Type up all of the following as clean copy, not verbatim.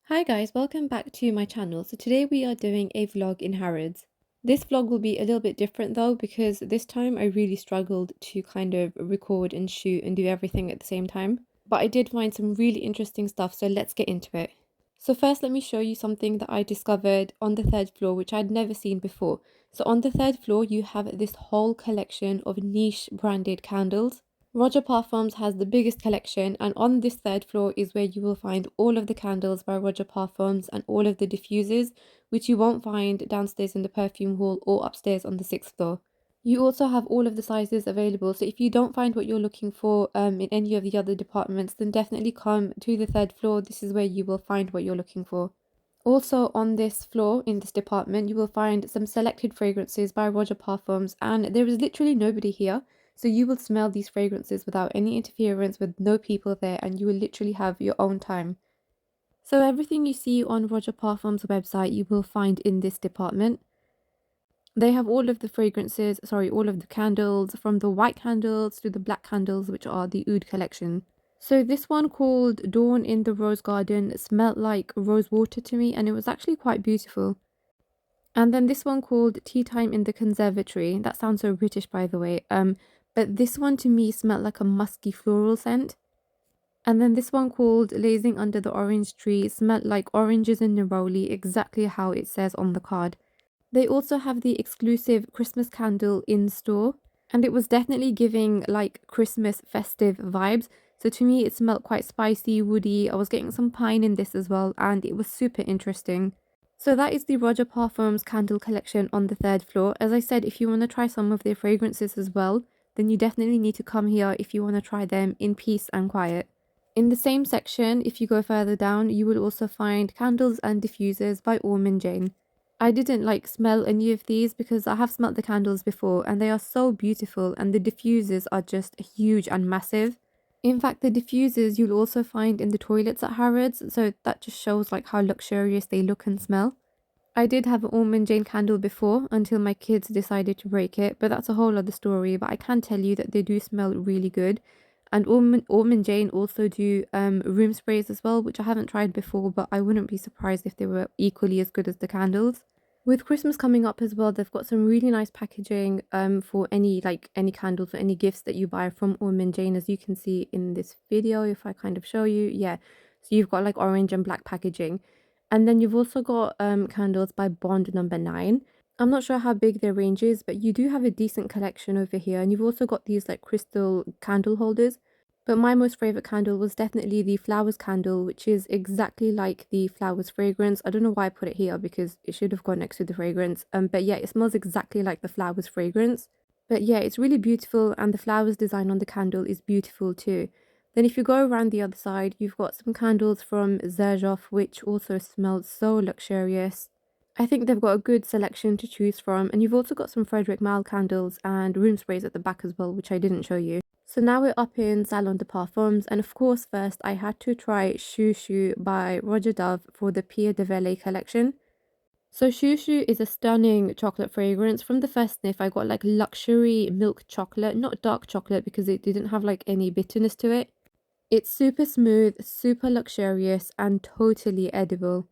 Hi guys, welcome back to my channel. So today we are doing a vlog in Harrods. This vlog will be a little bit different though because this time I really struggled to kind of record and shoot and do everything at the same time. But I did find some really interesting stuff, so let's get into it. So first let me show you something that I discovered on the third floor which I'd never seen before. So on the third floor you have this whole collection of niche branded candles. Roja Parfums has the biggest collection, and on this third floor is where you will find all of the candles by Roja Parfums and all of the diffusers, which you won't find downstairs in the perfume hall or upstairs on the sixth floor. You also have all of the sizes available, so if you don't find what you're looking for in any of the other departments, then definitely come to the third floor. This is where you will find what you're looking for. Also on this floor, in this department, you will find some selected fragrances by Roja Parfums, and there is literally nobody here. So you will smell these fragrances without any interference, with no people there, and you will literally have your own time. So everything you see on Roja Parfums' website, you will find in this department. They have all of the fragrances, sorry, all of the candles, from the white candles to the black candles, which are the Oud collection. So this one called Dawn in the Rose Garden smelled like rose water to me, and it was actually quite beautiful. And then this one called Tea Time in the Conservatory. That sounds so British, by the way. But this one to me smelled like a musky floral scent. And then this one called Lazing Under the Orange Tree smelled like oranges and neroli, exactly how it says on the card. They also have the exclusive Christmas candle in store, and it was definitely giving like Christmas festive vibes. So to me, it smelled quite spicy, woody. I was getting some pine in this as well, and it was super interesting. So that is the Roja Parfums candle collection on the third floor. As I said, if you want to try some of their fragrances as well, then you definitely need to come here if you want to try them in peace and quiet. In the same section, if you go further down, you will also find candles and diffusers by Orm & Jane. I didn't like smell any of these because I have smelt the candles before and they are so beautiful, and the diffusers are just huge and massive. In fact, the diffusers you'll also find in the toilets at Harrods, so that just shows like how luxurious they look and smell. I did have an Orm & Jane candle before until my kids decided to break it, but that's a whole other story. But I can tell you that they do smell really good. And Orm & Jane also do room sprays as well, which I haven't tried before, but I wouldn't be surprised if they were equally as good as the candles. With Christmas coming up as well, they've got some really nice packaging for any candles or any gifts that you buy from Orm & Jane, as you can see in this video if I kind of show you. Yeah, so you've got like orange and black packaging. And then you've also got candles by Bond number 9. I'm not sure how big their range is, but you do have a decent collection over here. And you've also got these like crystal candle holders. But my most favorite candle was definitely the flowers candle, which is exactly like the flowers fragrance. I don't know why I put it here because it should have gone next to the fragrance. But yeah, it smells exactly like the flowers fragrance. But yeah, it's really beautiful, and the flowers design on the candle is beautiful too. Then if you go around the other side, you've got some candles from Zerjoff, which also smells so luxurious. I think they've got a good selection to choose from, and you've also got some Frederic Malle candles and room sprays at the back as well, which I didn't show you. So now we're up in Salon de Parfums, and of course first I had to try Chou Chou by Roger Dove for the Pierre de Velay collection. So Chou Chou is a stunning chocolate fragrance. From the first sniff I got like luxury milk chocolate, not dark chocolate because it didn't have like any bitterness to it. It's super smooth, super luxurious, and totally edible.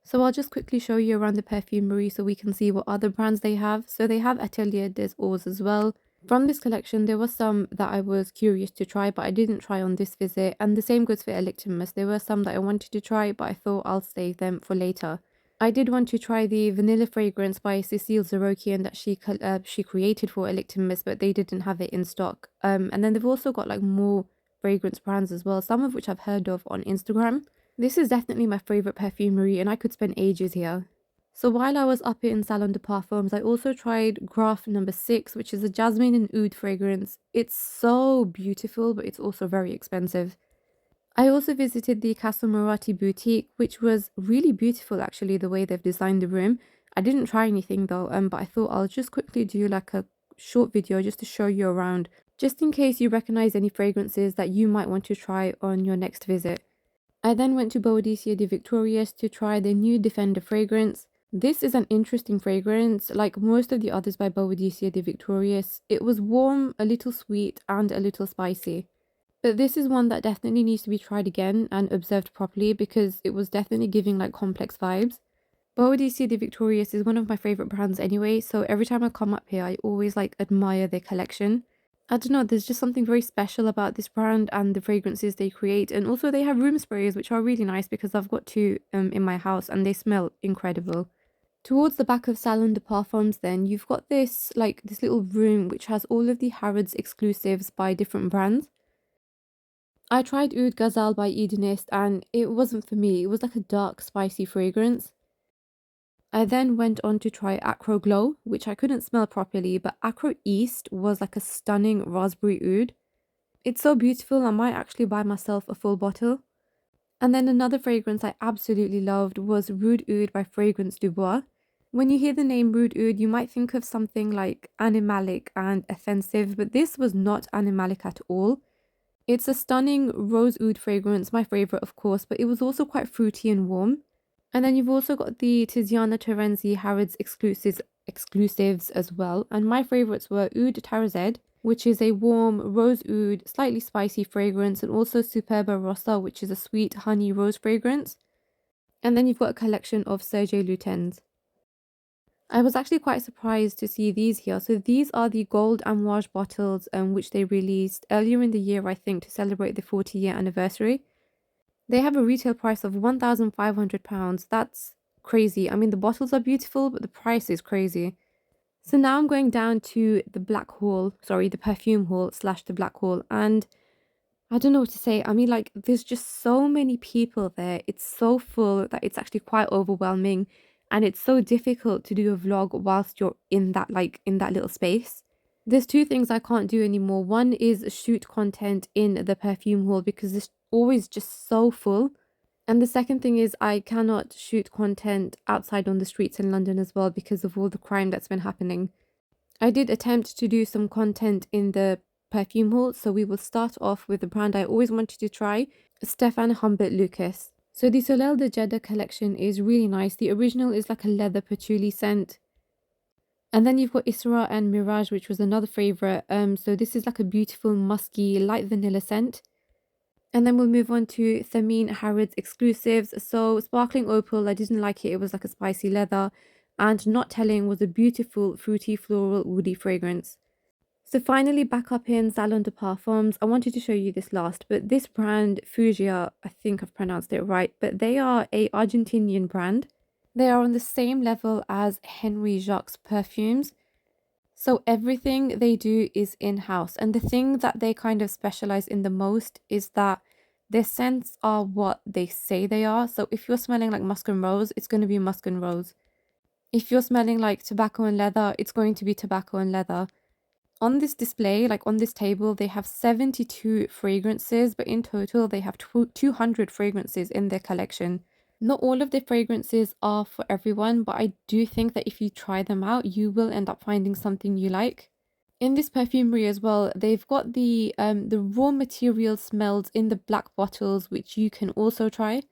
So I'll just quickly show you around the perfumery so we can see what other brands they have. So they have Atelier des Eaux as well. From this collection, there were some that I was curious to try, but I didn't try on this visit. And the same goes for Electimus. There were some that I wanted to try, but I thought I'll save them for later. I did want to try the vanilla fragrance by Cecile Zerokian that she created for Electimus, but they didn't have it in stock. And then they've also got like more fragrance brands as well, some of which I've heard of on Instagram. This is definitely my favorite perfumery, and I could spend ages here. So while I was up in Salon de Parfums, I also tried Graph number 6, which is a jasmine and oud fragrance. It's so beautiful, but it's also very expensive. I also visited the Casa Murati boutique, which was really beautiful actually, the way they've designed the room. I didn't try anything though, but I thought I'll just quickly do like a short video just to show you around, just in case you recognize any fragrances that you might want to try on your next visit. I then went to Boadicea de Victorious to try the new Defender fragrance. This is an interesting fragrance, like most of the others by Boadicea de Victorious. It was warm, a little sweet, and a little spicy. But this is one that definitely needs to be tried again and observed properly because it was definitely giving like complex vibes. But ODC the Victorious is one of my favorite brands anyway, so every time I come up here, I always like admire their collection. I don't know, there's just something very special about this brand and the fragrances they create. And also they have room sprays, which are really nice because I've got two in my house and they smell incredible. Towards the back of Salon de Parfums then, you've got this little room which has all of the Harrods exclusives by different brands. I tried Oud Gazelle by Edinist and it wasn't for me. It was like a dark, spicy fragrance. I then went on to try Acro Glow, which I couldn't smell properly, but Acro East was like a stunning raspberry oud. It's so beautiful, I might actually buy myself a full bottle. And then another fragrance I absolutely loved was Rude Oud by Fragrance Du Bois. When you hear the name Rude Oud, you might think of something like animalic and offensive, but this was not animalic at all. It's a stunning rose oud fragrance, my favorite of course, but it was also quite fruity and warm. And then you've also got the Tiziana Terenzi Harrods exclusives as well. And my favorites were Oud Tarazed, which is a warm rose oud, slightly spicy fragrance, and also Superba Rossa, which is a sweet honey rose fragrance. And then you've got a collection of Sergei Lutens. I was actually quite surprised to see these here. So these are the gold amouage bottles which they released earlier in the year, I think, to celebrate the 40-year anniversary. They have a retail price of £1,500. That's crazy. I mean, the bottles are beautiful, but the price is crazy. So now I'm going down to the the perfume hall / the black hall. And I don't know what to say. I mean, like, there's just so many people there. It's so full that it's actually quite overwhelming. And it's so difficult to do a vlog whilst you're in that little space. There's two things I can't do anymore. One is shoot content in the perfume hall because it's always just so full. And the second thing is I cannot shoot content outside on the streets in London as well because of all the crime that's been happening. I did attempt to do some content in the perfume hall, so we will start off with the brand I always wanted to try, Stefan Humbert Lucas. So the Soleil de Jeddah collection is really nice. The original is like a leather patchouli scent. And then you've got Isra and Mirage, which was another favorite. So this is like a beautiful musky light vanilla scent. And then we'll move on to Thameen Harrods exclusives. So Sparkling Opal, I didn't like it. It was like a spicy leather. And Not Telling was a beautiful fruity floral woody fragrance. So finally back up in Salon de Parfums. I wanted to show you this last, but this brand, Fueguia, I think I've pronounced it right, but they are a Argentinian brand. They are on the same level as Henry Jacques Perfumes. So everything they do is in-house. And the thing that they kind of specialize in the most is that their scents are what they say they are. So if you're smelling like musk and rose, it's going to be musk and rose. If you're smelling like tobacco and leather, it's going to be tobacco and leather. On this display, like on this table, they have 72 fragrances, but in total they have 200 fragrances in their collection. Not all of the fragrances are for everyone, but I do think that if you try them out, you will end up finding something you like. In this perfumery as well, they've got the raw material smells in the black bottles, which you can also try.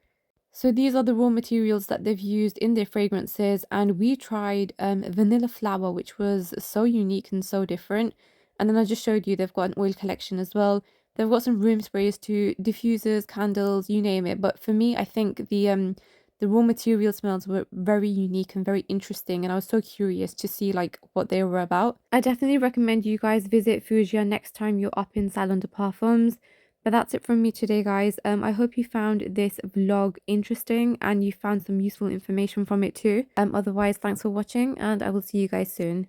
So these are the raw materials that they've used in their fragrances, and we tried vanilla flower, which was so unique and so different. And then I just showed you they've got an oil collection as well. They've got some room sprays too, diffusers, candles, you name it. But for me, I think the raw material smells were very unique and very interesting, and I was so curious to see like what they were about. I definitely recommend you guys visit Fueguia next time you're up in Salon de Parfums. But that's it from me today, guys. I hope you found this vlog interesting and you found some useful information from it too. Otherwise, thanks for watching and I will see you guys soon.